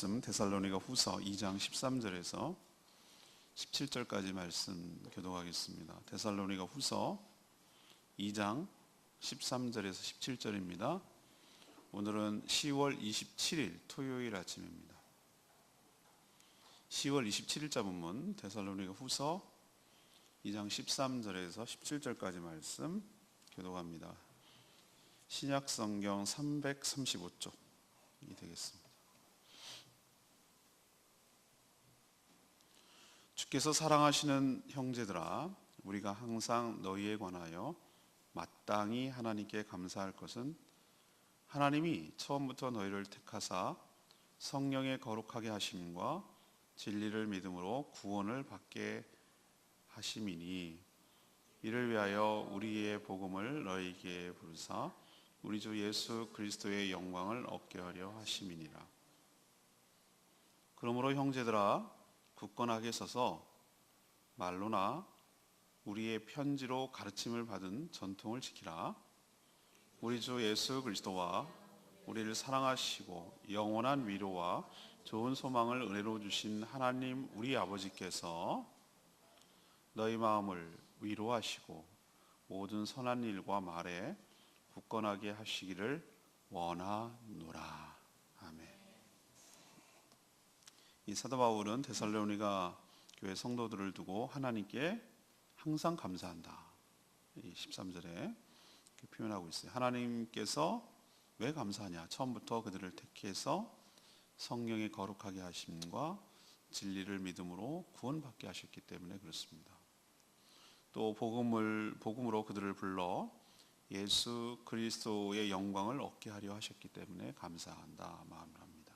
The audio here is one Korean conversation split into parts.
데살로니가 후서 2장 13절에서 17절까지 말씀 교독하겠습니다. 데살로니가 후서 2장 13절에서 17절입니다. 오늘은 10월 27일 토요일 아침입니다. 10월 27일자 본문 데살로니가 후서 2장 13절에서 17절까지 말씀 교독합니다. 신약 성경 335쪽이 되겠습니다. 주께서 사랑하시는 형제들아, 우리가 항상 너희에 관하여 마땅히 하나님께 감사할 것은 하나님이 처음부터 너희를 택하사 성령의 거룩하게 하심과 진리를 믿음으로 구원을 받게 하심이니, 이를 위하여 우리의 복음을 너희에게 부르사 우리 주 예수 그리스도의 영광을 얻게 하려 하심이니라. 그러므로 형제들아, 굳건하게 서서 말로나 우리의 편지로 가르침을 받은 전통을 지키라. 우리 주 예수 그리스도와 우리를 사랑하시고 영원한 위로와 좋은 소망을 은혜로 주신 하나님 우리 아버지께서 너희 마음을 위로하시고 모든 선한 일과 말에 굳건하게 하시기를 원하노라. 아멘. 이 사도 바울은 데살로니가 교회 성도들을 두고 하나님께 항상 감사한다, 이 13절에 이렇게 표현하고 있어요. 하나님께서 왜 감사하냐? 처음부터 그들을 택해서 성령의 거룩하게 하심과 진리를 믿음으로 구원받게 하셨기 때문에 그렇습니다. 또 복음으로 그들을 불러 예수 그리스도의 영광을 얻게 하려 하셨기 때문에 감사한다 마음을 합니다.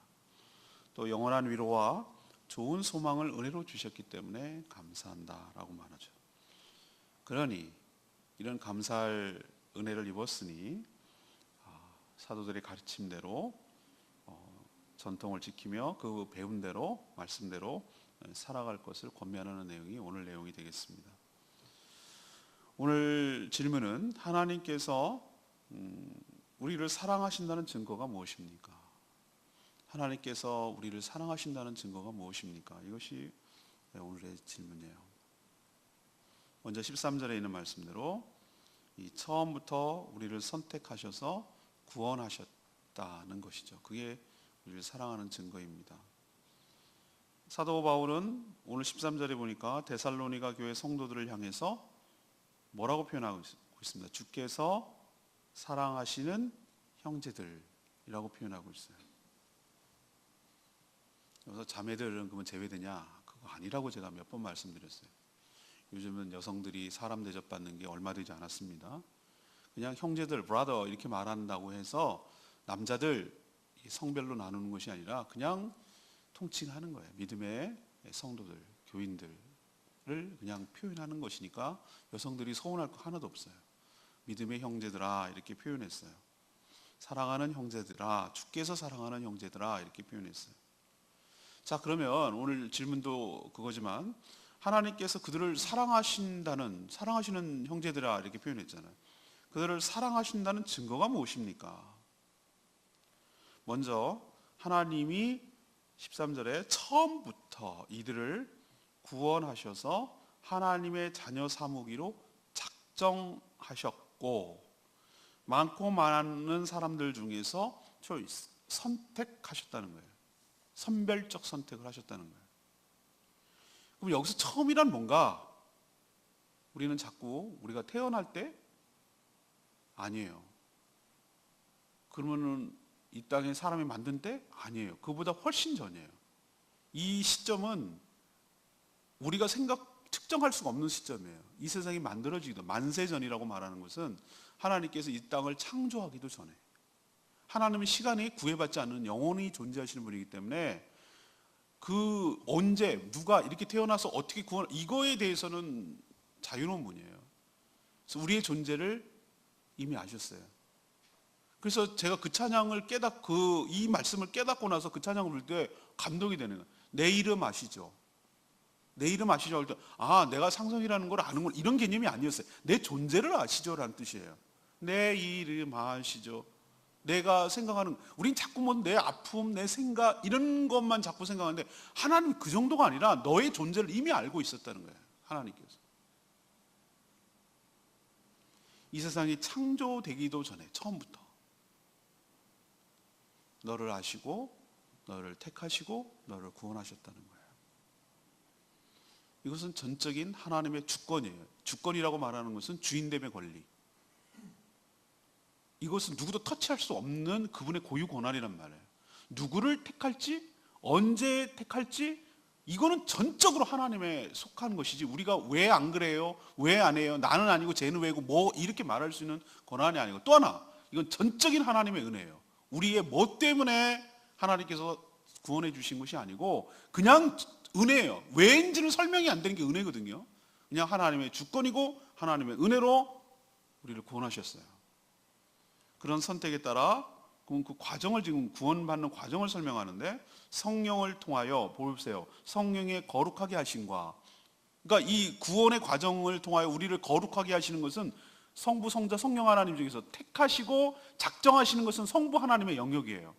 또 영원한 위로와 좋은 소망을 은혜로 주셨기 때문에 감사한다라고 말하죠. 그러니 이런 감사할 은혜를 입었으니 사도들의 가르침대로 전통을 지키며 그 배운 대로 말씀대로 살아갈 것을 권면하는 내용이 오늘 내용이 되겠습니다. 오늘 질문은 하나님께서 우리를 사랑하신다는 증거가 무엇입니까? 하나님께서 우리를 사랑하신다는 증거가 무엇입니까? 이것이 오늘의 질문이에요. 먼저 13절에 있는 말씀대로 이 처음부터 우리를 선택하셔서 구원하셨다는 것이죠. 그게 우리를 사랑하는 증거입니다. 사도 바울은 오늘 13절에 보니까 데살로니가 교회 성도들을 향해서 뭐라고 표현하고 있습니다. 주께서 사랑하시는 형제들이라고 표현하고 있어요. 그래서 자매들은 그러면 제외되냐? 그거 아니라고 제가 몇 번 말씀드렸어요. 요즘은 여성들이 사람 대접받는 게 얼마 되지 않았습니다. 그냥 형제들, 브라더 이렇게 말한다고 해서 남자들 성별로 나누는 것이 아니라 그냥 통칭하는 거예요. 믿음의 성도들, 교인들을 그냥 표현하는 것이니까 여성들이 서운할 거 하나도 없어요. 믿음의 형제들아 이렇게 표현했어요. 사랑하는 형제들아, 주께서 사랑하는 형제들아 이렇게 표현했어요. 자, 그러면 오늘 질문도 그거지만 하나님께서 그들을 사랑하시는 형제들아 이렇게 표현했잖아요. 그들을 사랑하신다는 증거가 무엇입니까? 먼저 하나님이 13절에 처음부터 이들을 구원하셔서 하나님의 자녀 삼으기로 작정하셨고 많고 많은 사람들 중에서 선택하셨다는 거예요. 선별적 선택을 하셨다는 거예요. 그럼 여기서 처음이란 뭔가? 우리는 자꾸 우리가 태어날 때 아니에요. 그러면은 이 땅에 사람이 만든 때 아니에요. 그보다 훨씬 전이에요. 이 시점은 우리가 측정할 수가 없는 시점이에요. 이 세상이 만들어지기도 만세 전이라고 말하는 것은 하나님께서 이 땅을 창조하기도 전에, 하나님은 시간이 구애받지 않는 영원히 존재하시는 분이기 때문에 그 언제 누가 이렇게 태어나서 어떻게 이거에 대해서는 자유로운 분이에요. 그래서 우리의 존재를 이미 아셨어요. 그래서 제가 그 찬양을 이 말씀을 깨닫고 나서 그 찬양을 부를 때 감동이 되는 거예요. 내 이름 아시죠? 내 이름 아시죠? 할 때 내가 상성이라는 걸 아는 건 이런 개념이 아니었어요. 내 존재를 아시죠? 라는 뜻이에요. 내 이름 아시죠? 내가 생각하는, 우린 자꾸 뭐 내 아픔, 내 생각 이런 것만 자꾸 생각하는데 하나님 그 정도가 아니라 너의 존재를 이미 알고 있었다는 거예요. 하나님께서. 이 세상이 창조되기도 전에 처음부터 너를 아시고 너를 택하시고 너를 구원하셨다는 거예요. 이것은 전적인 하나님의 주권이에요. 주권이라고 말하는 것은 주인됨의 권리. 이것은 누구도 터치할 수 없는 그분의 고유 권한이란 말이에요. 누구를 택할지, 언제 택할지, 이거는 전적으로 하나님에 속한 것이지 우리가 왜 안 그래요? 왜 안 해요? 나는 아니고 쟤는 왜고 뭐 이렇게 말할 수 있는 권한이 아니고, 또 하나 이건 전적인 하나님의 은혜예요. 우리의 뭐 때문에 하나님께서 구원해 주신 것이 아니고 그냥 은혜예요. 왜인지는 설명이 안 되는 게 은혜거든요. 그냥 하나님의 주권이고 하나님의 은혜로 우리를 구원하셨어요. 그런 선택에 따라 그 과정을, 지금 구원받는 과정을 설명하는데, 성령을 통하여 보세요. 성령의 거룩하게 하심과, 그러니까 이 구원의 과정을 통하여 우리를 거룩하게 하시는 것은 성부, 성자, 성령 하나님 중에서 택하시고 작정하시는 것은 성부 하나님의 영역이에요.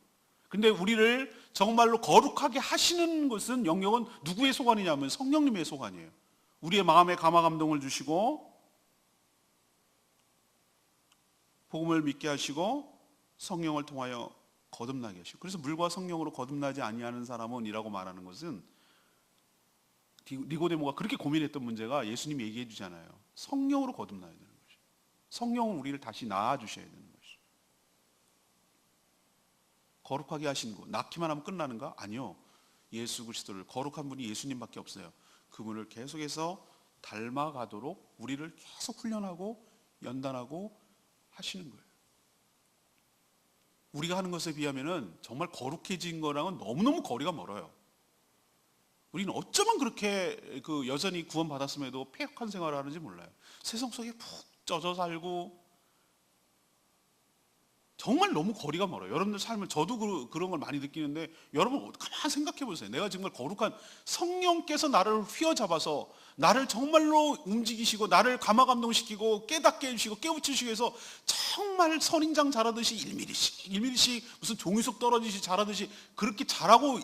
근데 우리를 정말로 거룩하게 하시는 것은, 영역은 누구의 소관이냐면 성령님의 소관이에요. 우리의 마음에 감화 감동을 주시고 복음을 믿게 하시고 성령을 통하여 거듭나게 하시고, 그래서 물과 성령으로 거듭나지 아니하는 사람은 이라고 말하는 것은, 니고데모가 그렇게 고민했던 문제가 예수님이 얘기해 주잖아요. 성령으로 거듭나야 되는 것이죠. 성령은 우리를 다시 낳아 주셔야 되는 것이죠. 거룩하게 하신 거, 낳기만 하면 끝나는가? 아니요. 예수 그리스도를, 거룩한 분이 예수님밖에 없어요. 그분을 계속해서 닮아가도록 우리를 계속 훈련하고 연단하고 하시는 거예요. 우리가 하는 것에 비하면은 정말 거룩해진 거랑은 너무너무 거리가 멀어요. 우리는 어쩌면 그렇게 여전히 구원받았음에도 폐역한 생활을 하는지 몰라요. 세상 속에 푹 젖어 살고 정말 너무 거리가 멀어요. 여러분들 삶을, 저도 그런 걸 많이 느끼는데, 여러분 가만 생각해 보세요. 내가 정말 거룩한, 성령께서 나를 휘어잡아서 나를 정말로 움직이시고 나를 감화 감동시키고 깨닫게 해주시고 깨우치시기 위해서 정말 선인장 잘하듯이 1mm씩 무슨 종이속 떨어지듯이 잘하듯이 그렇게 잘하고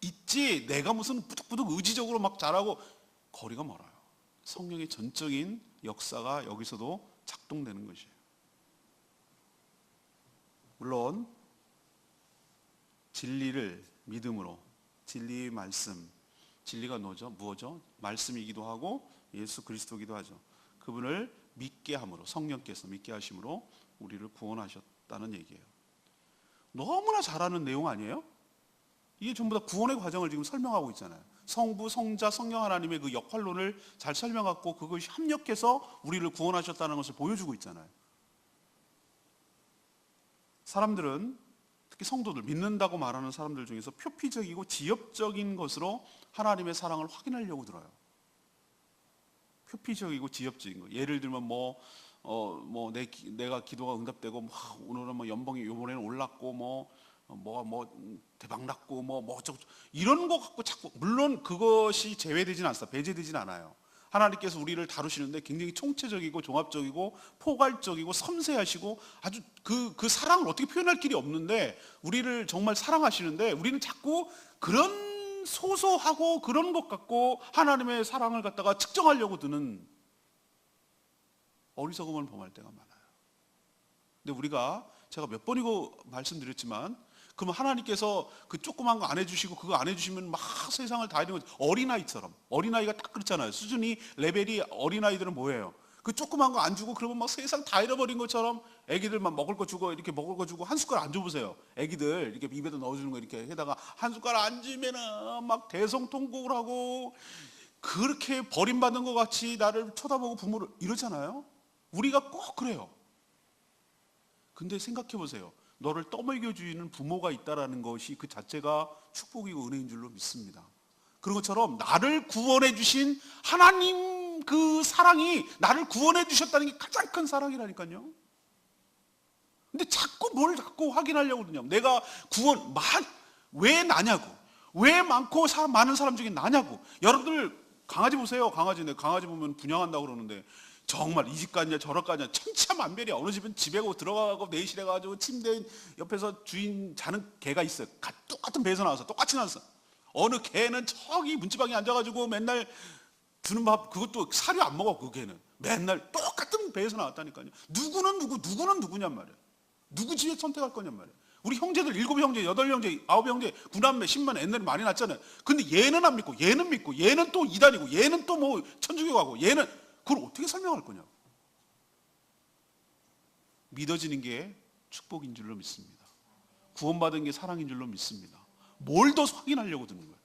있지, 내가 무슨 부득부득 의지적으로 막 잘하고, 거리가 멀어요. 성령의 전적인 역사가 여기서도 작동되는 것이에요. 물론 진리를 믿음으로, 진리의 말씀, 진리가 무엇죠? 말씀이기도 하고 예수 그리스도이기도 하죠. 그분을 믿게 함으로, 성령께서 믿게 하심으로 우리를 구원하셨다는 얘기예요. 너무나 잘하는 내용 아니에요? 이게 전부 다 구원의 과정을 지금 설명하고 있잖아요. 성부, 성자, 성령 하나님의 그 역할론을 잘 설명하고 그것이 합력해서 우리를 구원하셨다는 것을 보여주고 있잖아요. 사람들은, 특히 성도들, 믿는다고 말하는 사람들 중에서 표피적이고 지엽적인 것으로 하나님의 사랑을 확인하려고 들어요. 표피적이고 지엽적인 거. 예를 들면 내가 기도가 응답되고, 오늘은 연봉이 요번에는 올랐고, 대박 났고, 이런 거 갖고 자꾸, 물론 그것이 제외되진 않습니다. 배제되진 않아요. 하나님께서 우리를 다루시는데 굉장히 총체적이고 종합적이고 포괄적이고 섬세하시고, 아주 그 사랑을 어떻게 표현할 길이 없는데 우리를 정말 사랑하시는데, 우리는 자꾸 그런 소소하고 그런 것 갖고 하나님의 사랑을 갖다가 측정하려고 드는 어리석음을 범할 때가 많아요. 근데 제가 몇 번이고 말씀드렸지만, 그러면 하나님께서 그 조그만 거 안 해주시고 그거 안 해주시면 막 세상을 다 잃는 거죠. 어린아이처럼. 어린아이가 딱 그렇잖아요. 수준이, 레벨이, 어린아이들은 뭐예요? 그 조그만 거 안 주고 그러면 막 세상 다 잃어버린 것처럼, 애기들만 먹을 거 주고 이렇게 먹을 거 주고, 한 숟갈 안 줘보세요. 애기들 이렇게 입에다 넣어주는 거 이렇게 해다가 한 숟갈 안 주면은 막 대성통곡을 하고, 그렇게 버림받는 것 같이 나를 쳐다보고 부모를 이러잖아요. 우리가 꼭 그래요. 근데 생각해 보세요. 너를 떠먹여주는 부모가 있다라는 것이 그 자체가 축복이고 은혜인 줄로 믿습니다. 그런 것처럼 나를 구원해 주신 하나님 그 사랑이, 나를 구원해 주셨다는 게 가장 큰 사랑이라니까요. 근데 자꾸 확인하려고 그러냐고. 내가 왜 나냐고. 왜 많은 사람 중에 나냐고. 여러분들 강아지 보세요. 강아지 보면 분양한다고 그러는데 정말 이 집 갔냐 저럴 갔냐 천차만별이야. 어느 집은 집에 들어가고 내실해 가지고 침대 옆에서 주인 자는 개가 있어요. 똑같은 배에서 나와서 똑같이 나왔어. 어느 개는 저기 문지방에 앉아가지고 맨날 주는 밥 그것도 사료 안 먹어. 그 개는 맨날 똑같은 배에서 나왔다니까요. 누구는 누구는 누구냔 말이야. 누구 집에 선택할 거냔 말이야. 우리 형제들 7형제, 8형제, 9형제, 9남매, 10만 옛날에 많이 났잖아요. 근데 얘는 안 믿고 얘는 또 이단이고 얘는 또 뭐 천주교 가고 얘는 그걸 어떻게 설명할 거냐고. 믿어지는 게 축복인 줄로 믿습니다. 구원받은 게 사랑인 줄로 믿습니다. 뭘 더 확인하려고 드는 거예요.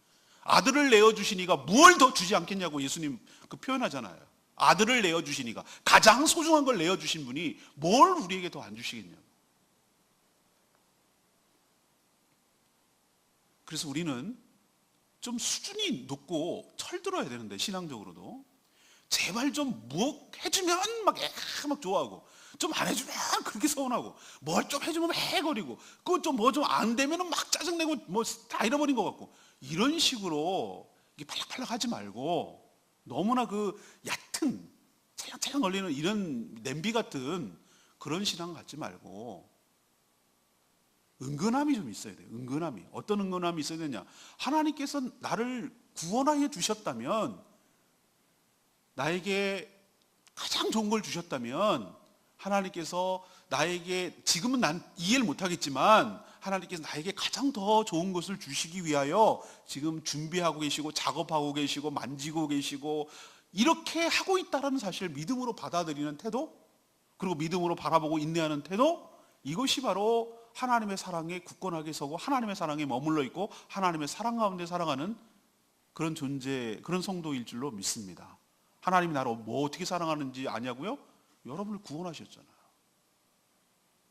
아들을 내어주시니가 뭘 더 주지 않겠냐고 예수님 그 표현하잖아요. 아들을 내어주시니가 가장 소중한 걸 내어주신 분이 뭘 우리에게 더 안 주시겠냐고. 그래서 우리는 좀 수준이 높고 철들어야 되는데 신앙적으로도 제발 좀 뭐 해주면 막 좋아하고 좀 안 해주면 그렇게 서운하고 뭘 좀 해주면 해거리고 그거 좀 뭐 좀 안 되면 막 짜증내고 뭐 다 잃어버린 것 같고 이런 식으로 이게 팔락팔락 하지 말고 너무나 그 얕은 찰랑찰랑 걸리는 이런 냄비 같은 그런 신앙 갖지 말고 은근함이 좀 있어야 돼요. 은근함이. 어떤 은근함이 있어야 되냐. 하나님께서 나를 구원하여 주셨다면 나에게 가장 좋은 걸 주셨다면 하나님께서 나에게 지금은 난 이해를 못하겠지만 하나님께서 나에게 가장 더 좋은 것을 주시기 위하여 지금 준비하고 계시고 작업하고 계시고 만지고 계시고 이렇게 하고 있다는 사실을 믿음으로 받아들이는 태도 그리고 믿음으로 바라보고 인내하는 태도 이것이 바로 하나님의 사랑에 굳건하게 서고 하나님의 사랑에 머물러 있고 하나님의 사랑 가운데 살아가는 그런 존재, 그런 성도일 줄로 믿습니다. 하나님이 나를 뭐 어떻게 사랑하는지 아냐고요? 여러분을 구원하셨잖아요.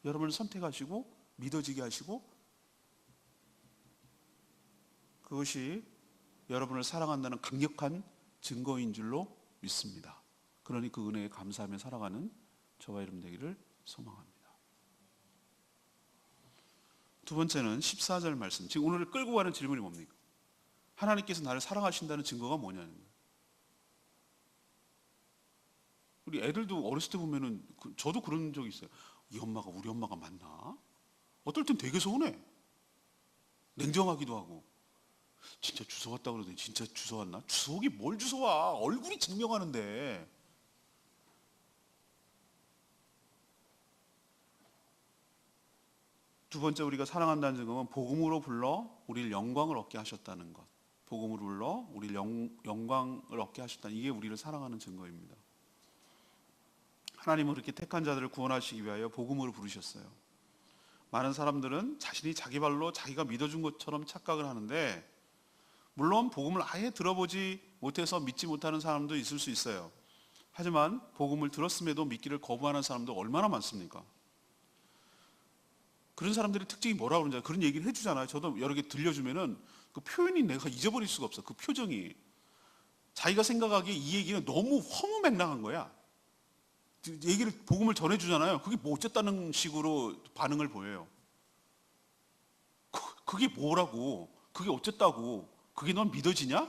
여러분을 선택하시고 믿어지게 하시고 그것이 여러분을 사랑한다는 강력한 증거인 줄로 믿습니다. 그러니 그 은혜에 감사하며 살아가는 저와 여러분 되기를 소망합니다. 두 번째는 14절 말씀. 지금 오늘 끌고 가는 질문이 뭡니까? 하나님께서 나를 사랑하신다는 증거가 뭐냐는 거예요. 우리 애들도 어렸을 때 보면은 저도 그런 적이 있어요. 이 엄마가 우리 엄마가 맞나? 어떨 땐 되게 서운해. 냉정하기도 하고. 진짜 주워 왔다고 그러더니 진짜 주워 왔나? 주워기 뭘 주워 와? 얼굴이 증명하는데. 두 번째 우리가 사랑한다는 증거는 복음으로 불러 우리를 영광을 얻게 하셨다는 것. 복음으로 불러 우리를 영광을 얻게 하셨다는 이게 우리를 사랑하는 증거입니다. 하나님은 그렇게 택한 자들을 구원하시기 위하여 복음으로 부르셨어요. 많은 사람들은 자신이 자기 발로 자기가 믿어준 것처럼 착각을 하는데 물론 복음을 아예 들어보지 못해서 믿지 못하는 사람도 있을 수 있어요. 하지만 복음을 들었음에도 믿기를 거부하는 사람도 얼마나 많습니까? 그런 사람들의 특징이 뭐라고 그러는지 그런 얘기를 해주잖아요. 저도 여러 개 들려주면은 그 표현이 내가 잊어버릴 수가 없어. 그 표정이 자기가 생각하기에 이 얘기는 너무 허무맹랑한 거야. 얘기를 복음을 전해주잖아요. 그게 뭐 어쨌다는 식으로 반응을 보여요. 그게 뭐라고? 그게 어쨌다고? 그게 넌 믿어지냐?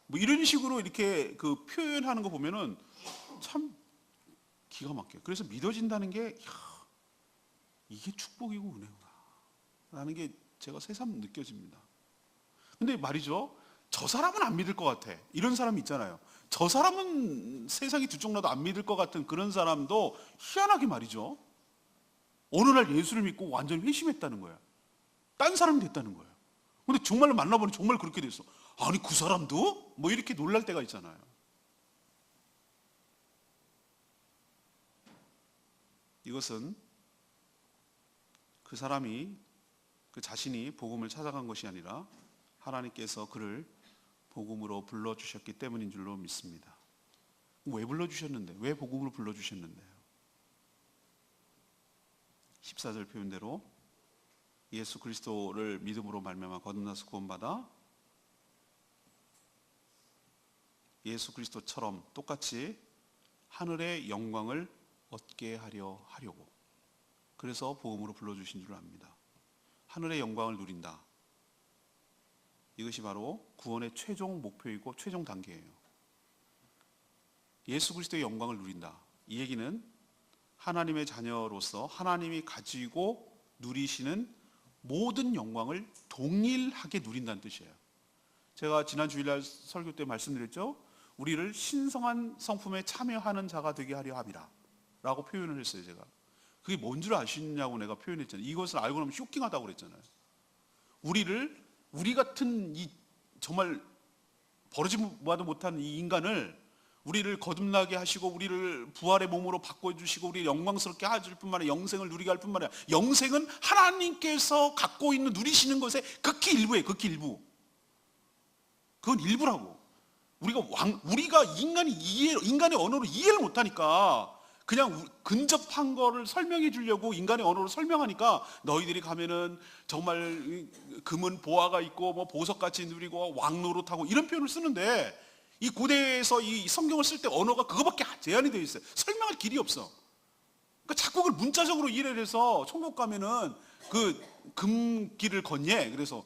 뭐 이런 식으로 이렇게 그 표현하는 거 보면은 참 기가 막혀요. 그래서 믿어진다는 게 이게 축복이고 은혜구나 라는 게 제가 새삼 느껴집니다. 근데 말이죠, 저 사람은 안 믿을 것 같아 이런 사람이 있잖아요. 저 사람은 세상이 두 쪽 나도 안 믿을 것 같은 그런 사람도 희한하게 말이죠, 어느 날 예수를 믿고 완전히 회심했다는 거야. 딴 사람이 됐다는 거예요. 근데 정말로 만나보니 정말 그렇게 됐어. 아니 그 사람도? 뭐 이렇게 놀랄 때가 있잖아요. 이것은 그 사람이 그 자신이 복음을 찾아간 것이 아니라 하나님께서 그를 복음으로 불러주셨기 때문인 줄로 믿습니다. 왜 불러주셨는데? 왜 복음으로 불러주셨는데요? 14절 표현대로 예수 그리스도를 믿음으로 말미암아 거듭나서 구원받아 예수 그리스도처럼 똑같이 하늘의 영광을 얻게 하려고 그래서 복음으로 불러주신 줄 압니다. 하늘의 영광을 누린다. 이것이 바로 구원의 최종 목표이고 최종 단계예요. 예수 그리스도의 영광을 누린다. 이 얘기는 하나님의 자녀로서 하나님이 가지고 누리시는 모든 영광을 동일하게 누린다는 뜻이에요. 제가 지난 주일날 설교 때 말씀드렸죠. 우리를 신성한 성품에 참여하는 자가 되게 하려 함이라 라고 표현을 했어요. 제가 그게 뭔 줄 아시냐고 내가 표현했잖아요. 이것을 알고 나면 쇼킹하다고 그랬잖아요. 우리 같은 이 정말 버러지봐도 못한 이 인간을 우리를 거듭나게 하시고 우리를 부활의 몸으로 바꿔주시고 우리를 영광스럽게 하실 뿐만 아니라 영생을 누리게 할 뿐만 아니라 영생은 하나님께서 갖고 있는 누리시는 것의 극히 일부예요. 극히 일부. 그건 일부라고. 우리가 인간의 언어로 이해를 못하니까 그냥 근접한 거를 설명해 주려고 인간의 언어로 설명하니까 너희들이 가면은 정말 금은 보화가 있고 뭐 보석같이 누리고 왕노릇하고 이런 표현을 쓰는데 이 고대에서 이 성경을 쓸 때 언어가 그거밖에 제한이 되어 있어요. 설명할 길이 없어. 그러니까 자꾸 그걸 문자적으로 이해를 해서 천국 가면은 그 금길을 걷냐. 그래서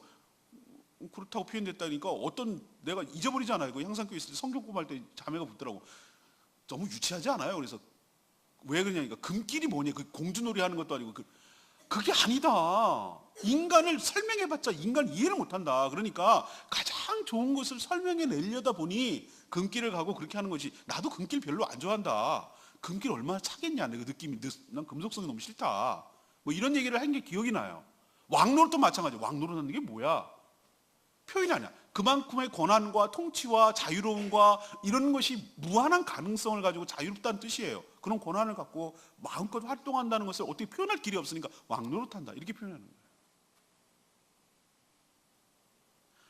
그렇다고 표현됐다니까 내가 잊어버리잖아요. 그 향상교회 있을 때 성경 공부할 때 자매가 묻더라고. 너무 유치하지 않아요? 그래서 왜 그러냐니까 금길이 뭐냐? 그 공주놀이 하는 것도 아니고 그게 아니다. 인간을 설명해봤자 인간 이해를 못한다. 그러니까 가장 좋은 것을 설명해내려다 보니 금길을 가고 그렇게 하는 것이 나도 금길 별로 안 좋아한다. 금길 얼마나 차겠냐. 내 그 느낌이 난 금속성이 너무 싫다. 뭐 이런 얘기를 한 게 기억이 나요. 왕노릇도 마찬가지야. 왕노릇하는 게 뭐야? 표현이 아니야. 그만큼의 권한과 통치와 자유로움과 이런 것이 무한한 가능성을 가지고 자유롭다는 뜻이에요. 그런 권한을 갖고 마음껏 활동한다는 것을 어떻게 표현할 길이 없으니까 왕노릇한다 이렇게 표현하는 거예요.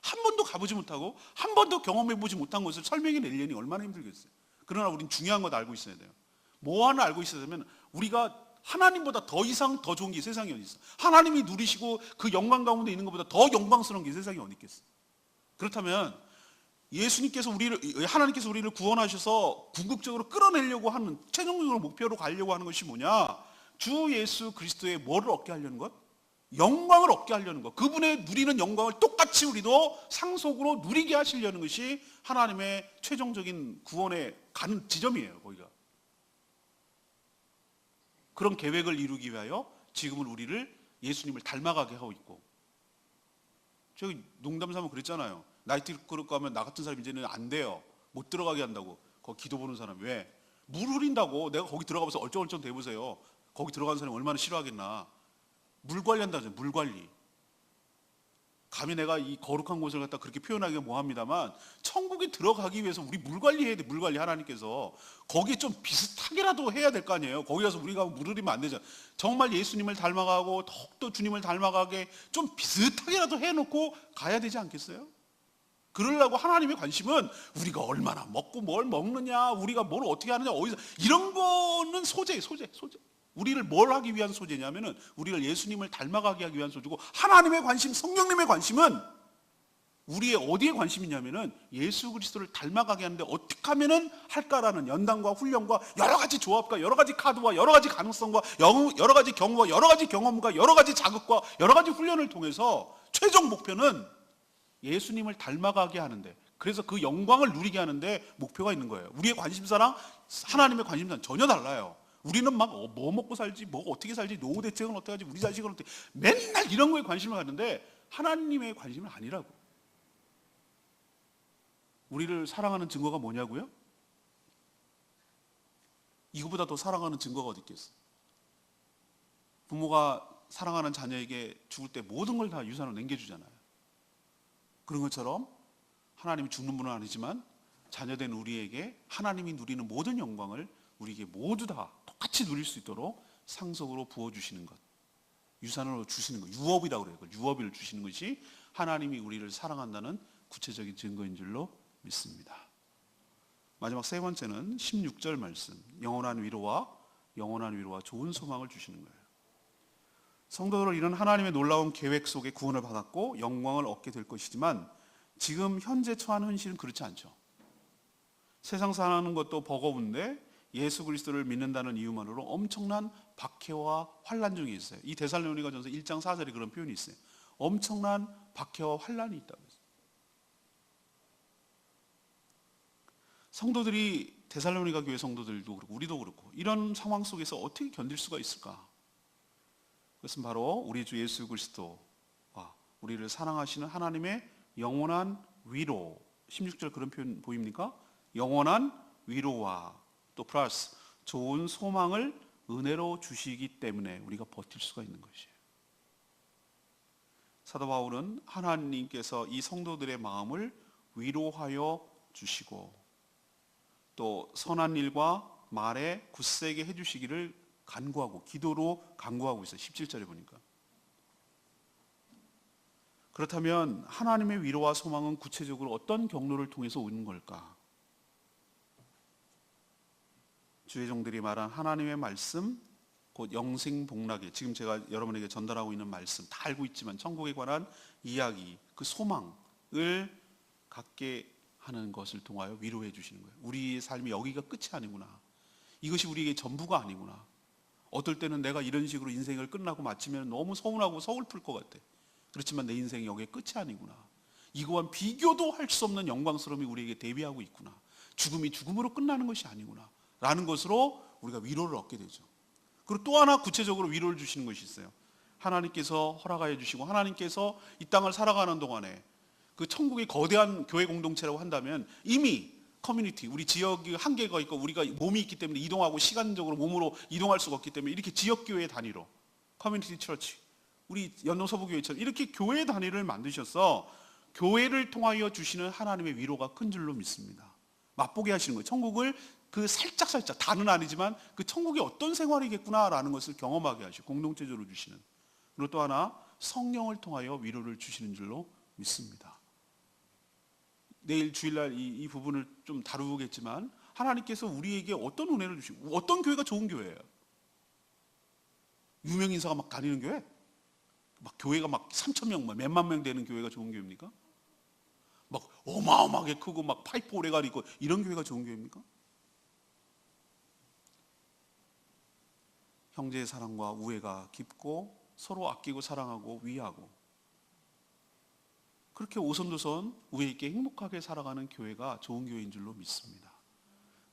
한 번도 가보지 못하고 한 번도 경험해보지 못한 것을 설명해 내려니 얼마나 힘들겠어요. 그러나 우리는 중요한 것 알고 있어야 돼요. 뭐 하나 알고 있어야 되면 우리가 하나님보다 더 이상 더 좋은 게 세상에 어디 있어. 하나님이 누리시고 그 영광 가운데 있는 것보다 더 영광스러운 게 세상에 어디 있겠어. 그렇다면 하나님께서 우리를 구원하셔서 궁극적으로 끌어내려고 하는 최종적으로 목표로 가려고 하는 것이 뭐냐? 주 예수 그리스도의 뭐를 얻게 하려는 것? 영광을 얻게 하려는 것. 그분의 누리는 영광을 똑같이 우리도 상속으로 누리게 하시려는 것이 하나님의 최종적인 구원에 가는 지점이에요. 거기가. 그런 계획을 이루기 위하여 지금은 우리를 예수님을 닮아가게 하고 있고, 저기 농담 삼아 그랬잖아요. 나이트클럽 가면 나 같은 사람 이제는 안 돼요. 못 들어가게 한다고. 거기 기도 보는 사람. 왜? 물 흐린다고. 내가 거기 들어가면서 얼쩡얼쩡 대보세요. 거기 들어가는 사람이 얼마나 싫어하겠나. 물 관리한다잖아요. 물 관리. 감히 내가 이 거룩한 곳을 갖다 그렇게 표현하기가 뭐합니다만 천국에 들어가기 위해서 우리 물 관리해야 돼. 물 관리 하나님께서 거기에 좀 비슷하게라도 해야 될 거 아니에요. 거기 가서 우리가 물 흐리면 안 되잖아. 정말 예수님을 닮아가고 더욱더 주님을 닮아가게 좀 비슷하게라도 해놓고 가야 되지 않겠어요? 그러려고 하나님의 관심은 우리가 얼마나 먹고 뭘 먹느냐, 우리가 뭘 어떻게 하느냐, 어디서 이런 거는 소재. 우리를 뭘 하기 위한 소재냐면은 우리를 예수님을 닮아가게 하기 위한 소재고, 하나님의 관심, 성령님의 관심은 우리의 어디에 관심이냐면은 예수 그리스도를 닮아가게 하는데 어떻게 하면은 할까라는 연단과 훈련과 여러 가지 조합과 여러 가지 카드와 여러 가지 가능성과 여러 가지 경우와 여러 가지 경험과 여러 가지 자극과 여러 가지 훈련을 통해서 최종 목표는 예수님을 닮아가게 하는데, 그래서 그 영광을 누리게 하는데 목표가 있는 거예요. 우리의 관심사랑 하나님의 관심사는 전혀 달라요. 우리는 막 뭐 먹고 살지, 뭐 어떻게 살지, 노후 대책은 어떻게 하지, 우리 자식은 어떻게, 맨날 이런 거에 관심을 갖는데 하나님의 관심은 아니라고. 우리를 사랑하는 증거가 뭐냐고요? 이거보다 더 사랑하는 증거가 어디 있겠어? 부모가 사랑하는 자녀에게 죽을 때 모든 걸 다 유산으로 남겨주잖아요. 그런 것처럼 하나님이 죽는 분은 아니지만 자녀된 우리에게 하나님이 누리는 모든 영광을 우리에게 모두 다 똑같이 누릴 수 있도록 상속으로 부어주시는 것, 유산으로 주시는 것, 유업이라고 그래요. 유업을 주시는 것이 하나님이 우리를 사랑한다는 구체적인 증거인 줄로 믿습니다. 마지막 세 번째는 16절 말씀, 영원한 위로와 좋은 소망을 주시는 거예요. 성도들을 이런 하나님의 놀라운 계획 속에 구원을 받았고 영광을 얻게 될 것이지만 지금 현재 처한 현실은 그렇지 않죠. 세상 사는 것도 버거운데 예수 그리스도를 믿는다는 이유만으로 엄청난 박해와 환난 중에 있어요. 이 데살로니가전서 1장 4절에 그런 표현이 있어요. 엄청난 박해와 환난이 있다고 했어요. 성도들이 데살로니가 교회 성도들도 그렇고 우리도 그렇고 이런 상황 속에서 어떻게 견딜 수가 있을까? 그것은 바로 우리 주 예수 그리스도와 우리를 사랑하시는 하나님의 영원한 위로, 16절 그런 표현 보입니까? 영원한 위로와 또 플러스 좋은 소망을 은혜로 주시기 때문에 우리가 버틸 수가 있는 것이에요. 사도 바울은 하나님께서 이 성도들의 마음을 위로하여 주시고 또 선한 일과 말에 굳세게 해주시기를 간구하고 기도로 간구하고 있어요. 17절에 보니까. 그렇다면 하나님의 위로와 소망은 구체적으로 어떤 경로를 통해서 오는 걸까? 주의 종들이 말한 하나님의 말씀, 곧 영생복락에, 지금 제가 여러분에게 전달하고 있는 말씀 다 알고 있지만 천국에 관한 이야기, 그 소망을 갖게 하는 것을 통하여 위로해 주시는 거예요. 우리의 삶이 여기가 끝이 아니구나. 이것이 우리에게 전부가 아니구나. 어떨 때는 내가 이런 식으로 인생을 끝나고 마치면 너무 서운하고 서글플 것 같아. 그렇지만 내 인생이 여기에 끝이 아니구나. 이거와 비교도 할 수 없는 영광스러움이 우리에게 대비하고 있구나. 죽음이 죽음으로 끝나는 것이 아니구나 라는 것으로 우리가 위로를 얻게 되죠. 그리고 또 하나 구체적으로 위로를 주시는 것이 있어요. 하나님께서 허락하여 주시고 하나님께서 이 땅을 살아가는 동안에 그 천국의 거대한 교회 공동체라고 한다면 이미 커뮤니티, 우리 지역이 한계가 있고 우리가 몸이 있기 때문에 이동하고 시간적으로 몸으로 이동할 수가 없기 때문에 이렇게 지역교회 단위로 커뮤니티 처치, 우리 연동서부교회처럼 이렇게 교회 단위를 만드셔서 교회를 통하여 주시는 하나님의 위로가 큰 줄로 믿습니다. 맛보게 하시는 거예요. 천국을 그 살짝 다는 아니지만 그 천국이 어떤 생활이겠구나라는 것을 경험하게 하시고 공동체적으로 주시는. 그리고 또 하나 성령을 통하여 위로를 주시는 줄로 믿습니다. 내일 주일날 이 부분을 좀 다루겠지만 하나님께서 우리에게 어떤 은혜를 주시고 어떤 교회가 좋은 교회예요? 유명 인사가 막 다니는 교회? 막 교회가 막 3,000명, 몇만 명 되는 교회가 좋은 교회입니까? 막 어마어마하게 크고 막 파이프 오래가리 있고 이런 교회가 좋은 교회입니까? 형제의 사랑과 우애가 깊고 서로 아끼고 사랑하고 위하고 그렇게 오손도손 우애 있게 행복하게 살아가는 교회가 좋은 교회인 줄로 믿습니다.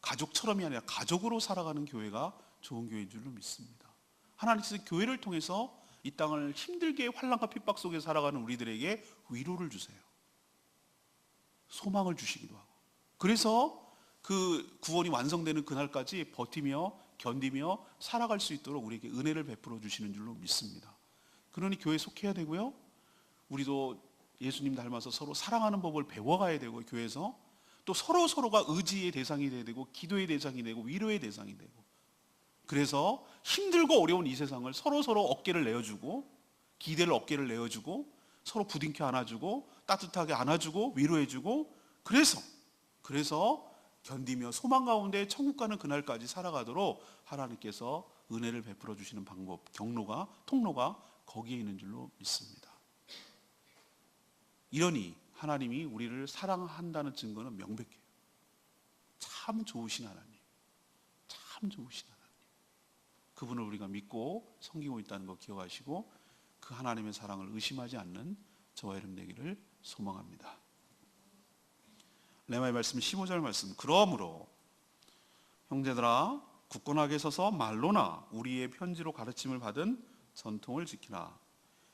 가족처럼이 아니라 가족으로 살아가는 교회가 좋은 교회인 줄로 믿습니다. 하나님께서 교회를 통해서 이 땅을 힘들게 환난과 핍박 속에 살아가는 우리들에게 위로를 주세요. 소망을 주시기도 하고. 그래서 그 구원이 완성되는 그날까지 버티며 견디며 살아갈 수 있도록 우리에게 은혜를 베풀어 주시는 줄로 믿습니다. 그러니 교회에 속해야 되고요. 우리도 예수님 닮아서 서로 사랑하는 법을 배워가야 되고 교회에서 또 서로가 의지의 대상이 돼야 되고 기도의 대상이 되고 위로의 대상이 되고 그래서 힘들고 어려운 이 세상을 서로 어깨를 내어주고 기대를 어깨를 내어주고 서로 부둥켜 안아주고 따뜻하게 안아주고 위로해주고 그래서 견디며 소망 가운데 천국 가는 그날까지 살아가도록 하나님께서 은혜를 베풀어 주시는 방법, 경로가, 통로가 거기에 있는 줄로 믿습니다. 이러니 하나님이 우리를 사랑한다는 증거는 명백해요. 참 좋으신 하나님, 참 좋으신 하나님. 그분을 우리가 믿고 섬기고 있다는 거 기억하시고 그 하나님의 사랑을 의심하지 않는 저와 여러분 되기를 소망합니다. 레마의 말씀 15절 말씀. 그러므로 형제들아 굳건하게 서서 말로나 우리의 편지로 가르침을 받은 전통을 지키라.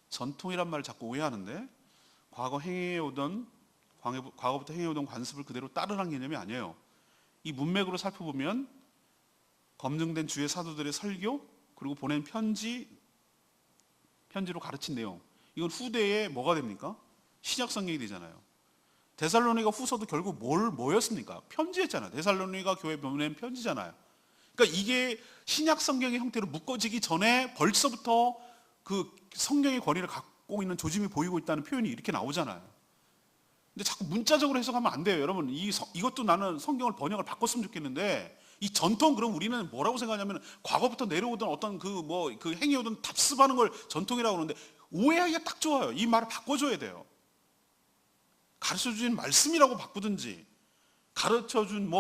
전통이란 말을 자꾸 오해하는데 과거부터 행해오던 관습을 그대로 따르라는 개념이 아니에요. 이 문맥으로 살펴보면 검증된 주의 사도들의 설교 그리고 보낸 편지로 가르친 내용, 이건 후대에 뭐가 됩니까? 신약 성경이 되잖아요. 데살로니가 후서도 결국 뭐였습니까? 편지였잖아요. 데살로니가 교회 보낸 편지잖아요. 그러니까 이게 신약 성경의 형태로 묶어지기 전에 벌써부터 그 성경의 권위를 갖고 있는 조짐이 보이고 있다는 표현이 이렇게 나오잖아요. 근데 자꾸 문자적으로 해석하면 안 돼요. 여러분, 이것도 나는 성경을 번역을 바꿨으면 좋겠는데, 이 전통, 그럼 우리는 뭐라고 생각하냐면 과거부터 내려오던 어떤 그 행해오던 답습하는 걸 전통이라고 그러는데, 오해하기가 딱 좋아요. 이 말을 바꿔줘야 돼요. 가르쳐준 말씀이라고 바꾸든지, 가르쳐준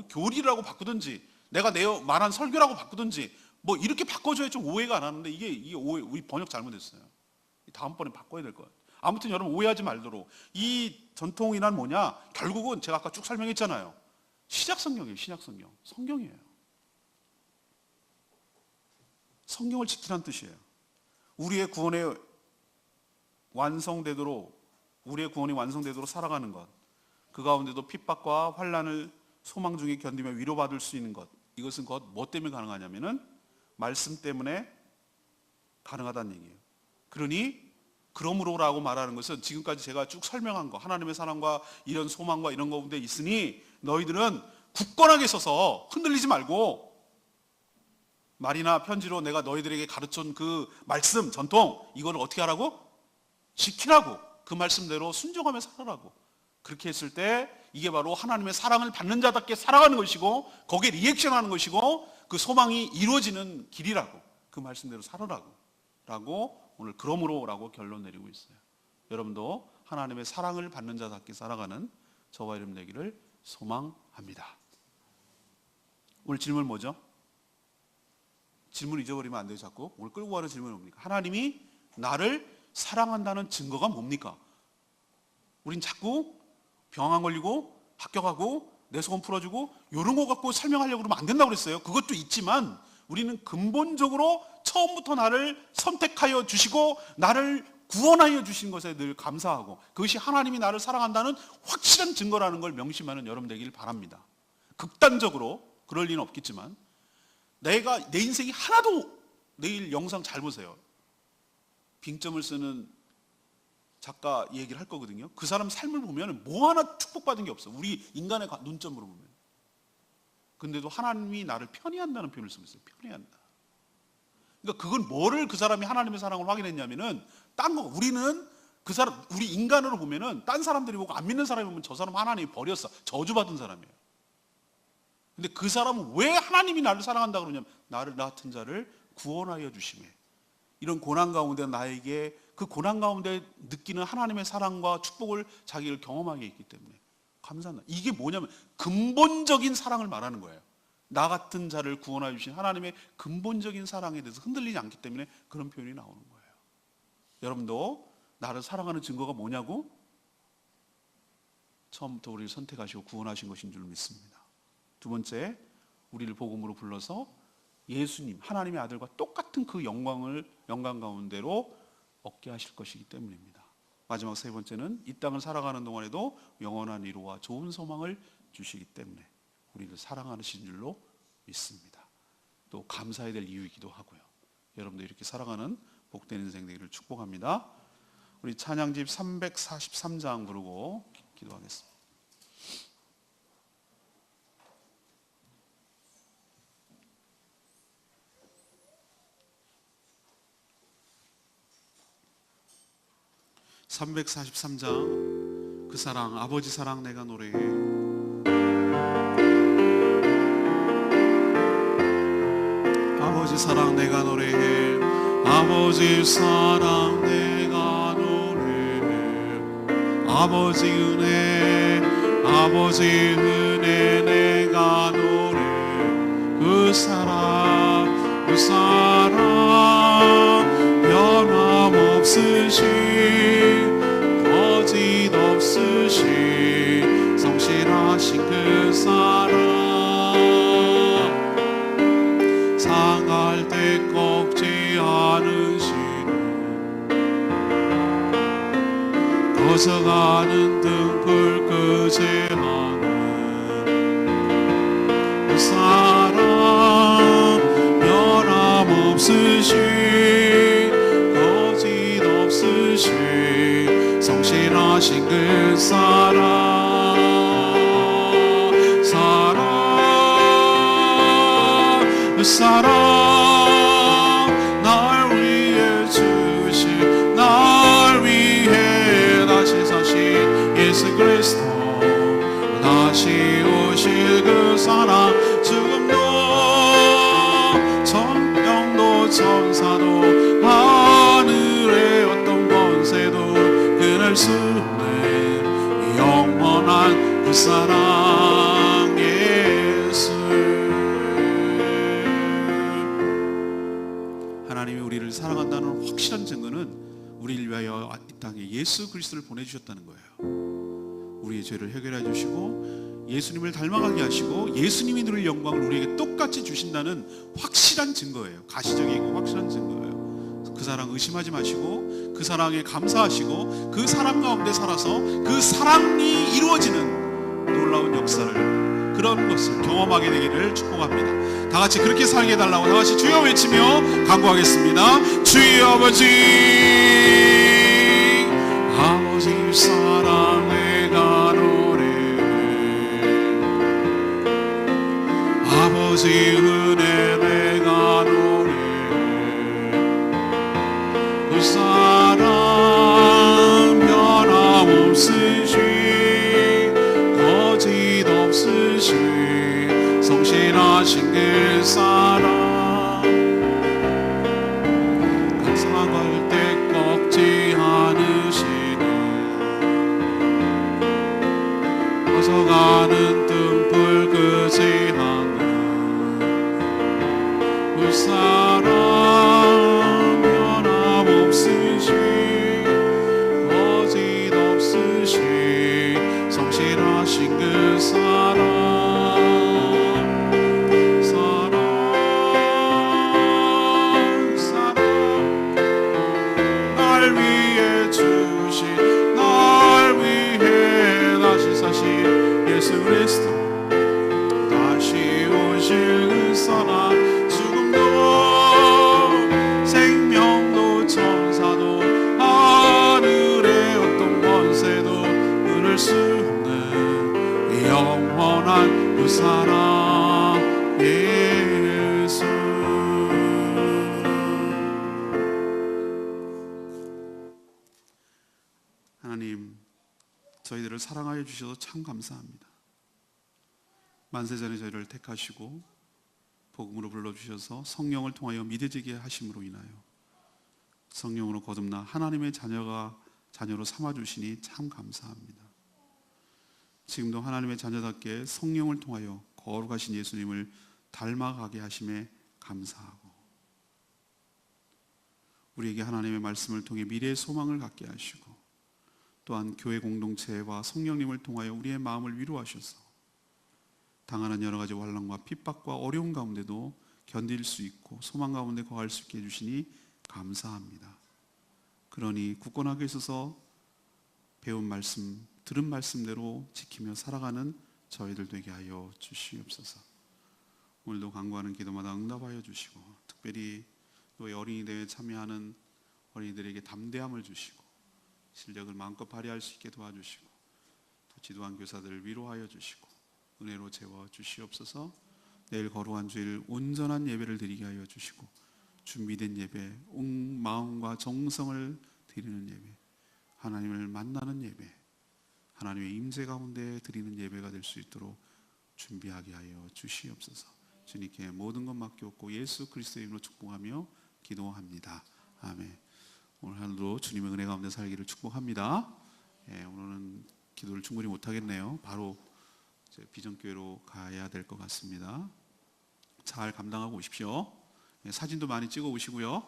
교리라고 바꾸든지, 내가 말한 설교라고 바꾸든지, 이렇게 바꿔줘야 좀 오해가 안 하는데, 이게 오해, 우리 번역 잘못했어요. 다음번에 바꿔야 될 것 같아요. 아무튼 여러분 오해하지 말도록, 이 전통이란 뭐냐? 결국은 제가 아까 쭉 설명했잖아요. 신약 성경이에요. 신약 성경. 성경이에요. 성경을 지키라는 뜻이에요. 우리의 구원이 완성되도록 살아가는 것, 그 가운데도 핍박과 환난을 소망 중에 견디며 위로받을 수 있는 것, 이것은 곧 뭐 때문에 가능하냐면은 말씀 때문에 가능하다는 얘기예요. 그러니 그러므로라고 말하는 것은 지금까지 제가 쭉 설명한 거, 하나님의 사랑과 이런 소망과 이런 가운데 있으니 너희들은 굳건하게 서서 흔들리지 말고, 말이나 편지로 내가 너희들에게 가르쳐준 그 말씀, 전통, 이걸 어떻게 하라고? 지키라고. 그 말씀대로 순종하며 살아라고. 그렇게 했을 때 이게 바로 하나님의 사랑을 받는 자답게 살아가는 것이고, 거기에 리액션하는 것이고, 그 소망이 이루어지는 길이라고. 그 말씀대로 살아라고 라고 오늘 그러므로라고 결론 내리고 있어요. 여러분도 하나님의 사랑을 받는 자답게 살아가는 저와 여러분 되기를 소망합니다. 오늘 질문 뭐죠? 질문 잊어버리면 안 돼요. 자꾸 오늘 끌고 가는 질문이 뭡니까? 하나님이 나를 사랑한다는 증거가 뭡니까? 우린 자꾸 병 안 걸리고 합격하고 내 소원 풀어주고 이런 거 갖고 설명하려고 그러면 안 된다고 그랬어요. 그것도 있지만 우리는 근본적으로 처음부터 나를 선택하여 주시고 나를 구원하여 주신 것에 늘 감사하고, 그것이 하나님이 나를 사랑한다는 확실한 증거라는 걸 명심하는 여러분 되길 바랍니다. 극단적으로 그럴 리는 없겠지만, 내 인생이 하나도, 내일 영상 잘 보세요. 빙점을 쓰는 작가 얘기를 할 거거든요. 그 사람 삶을 보면 뭐 하나 축복받은 게 없어. 우리 인간의 눈점으로 보면. 근데도 하나님이 나를 편애한다는 표현을 쓰고 있어요. 편애한다. 그러니까 그건 뭐를 그 사람이 하나님의 사랑을 확인했냐면은, 딴 거, 우리는 그 사람, 우리 인간으로 보면은 딴 사람들이 보고 안 믿는 사람이 보면 저 사람 하나님이 버렸어. 저주받은 사람이에요. 근데 그 사람은 왜 하나님이 나를 사랑한다 그러냐면, 나를, 나 같은 자를 구원하여 주심에, 이런 고난 가운데 나에게 그 고난 가운데 느끼는 하나님의 사랑과 축복을 자기를 경험하게 했기 때문에 감사한다. 이게 뭐냐면 근본적인 사랑을 말하는 거예요. 나 같은 자를 구원하여 주신 하나님의 근본적인 사랑에 대해서 흔들리지 않기 때문에 그런 표현이 나오는 거예요. 여러분도 나를 사랑하는 증거가 뭐냐고? 처음부터 우리를 선택하시고 구원하신 것인 줄 믿습니다. 두 번째, 우리를 복음으로 불러서 예수님, 하나님의 아들과 똑같은 그 영광 가운데로 얻게 하실 것이기 때문입니다. 마지막 세 번째는 이 땅을 살아가는 동안에도 영원한 위로와 좋은 소망을 주시기 때문에 우리를 사랑하시는 줄로 믿습니다. 또 감사해야 될 이유이기도 하고요. 여러분도 이렇게 살아가는 복된 인생 되기를 축복합니다. 우리 찬양집 343장 부르고 기도하겠습니다. (343장) 그 사랑, 아버지 사랑 내가 노래해. 아버지 사랑 내가 노래해. 아버지 사랑 내가 노래해. 아버지 은혜, 아버지 은혜 내가 노래해. 그 사랑, 그 사랑 변함없으신, 거짓 없으신 성실하신 그 사랑, 상할 때 꺾지 않으시는, 거저가는 등불 끄지 않은 그 사랑 변함없으신, 거짓 없으신 성실하신 그 사랑, 그 사랑 날 위해 주신, 날 위해 다시 사신 예수 그리스도, 다시 오실 그 사랑, 지금도 천병도 천사도 하늘의 어떤 권세도 끊을 수 없는 영원한 그 사랑 예수. 하나님이 우리를 사랑한다는 확실한 증거는 우리를 위하여 이 땅에 예수 그리스도를 보내주셨다는 거예요. 우리 우리의 죄를 해결해 주시고 예수님을 닮아가게 하시고 예수님이 누릴 영광을 우리에게 똑같이 주신다는 확실한 증거예요. 가시적이고 확실한 증거예요. 그 사랑 의심하지 마시고 그 사랑에 감사하시고 그 사랑 가운데 살아서 그 사랑이 이루어지는 놀라운 역사를, 그런 것을 경험하게 되기를 축복합니다. 다 같이 그렇게 살게 해달라고 다 같이 주여 외치며 간구하겠습니다. 주여 아버지, 아버지 사랑 내가 노래, 아버지 은혜 내가 노래, 그 사랑 변함없으시 거짓 없으시 성실하신 그 사랑, 감사할 때 꺾지 않으시는 벗어가는 등불 그지 않는 그 사랑 변함없으시 거짓 없으시 성실하신 그 사랑, 날 위해 주신, 날 위해 다시 사신 예수 그리스도, 다시 오실 그 사랑, 죽음도 생명도 천사도 하늘의 어떤 권세도 끊을 수 없는 영원한 그 사랑 예수. 하나님, 저희들을 사랑하여 주셔서 참 감사합니다. 만세전에 저희를 택하시고 복음으로 불러주셔서 성령을 통하여 믿어지게 하심으로 인하여 성령으로 거듭나 하나님의 자녀로 삼아주시니 참 감사합니다. 지금도 하나님의 자녀답게 성령을 통하여 거룩하신 예수님을 닮아가게 하심에 감사하고, 우리에게 하나님의 말씀을 통해 미래의 소망을 갖게 하시고, 또한 교회 공동체와 성령님을 통하여 우리의 마음을 위로하셔서 당하는 여러 가지 환난과 핍박과 어려운 가운데도 견딜 수 있고 소망 가운데 거할 수 있게 해주시니 감사합니다. 그러니 굳건하게 있어서 배운 말씀, 들은 말씀대로 지키며 살아가는 저희들 되게 하여 주시옵소서. 오늘도 간구하는 기도마다 응답하여 주시고, 특별히 또 어린이 대회에 참여하는 어린이들에게 담대함을 주시고 실력을 마음껏 발휘할 수 있게 도와주시고, 또 지도한 교사들을 위로하여 주시고 은혜로 채워 주시옵소서. 내일 거룩한 주일 온전한 예배를 드리게 하여 주시고, 준비된 예배, 온 마음과 정성을 드리는 예배, 하나님을 만나는 예배, 하나님의 임재 가운데 드리는 예배가 될 수 있도록 준비하게 하여 주시옵소서. 주님께 모든 것 맡겼고 예수 그리스도의 이름으로 축복하며 기도합니다. 아멘. 오늘 하루도 주님의 은혜 가운데 살기를 축복합니다. 오늘은 기도를 충분히 못하겠네요. 바로 비전교회로 가야 될 것 같습니다. 잘 감당하고 오십시오. 사진도 많이 찍어 오시고요.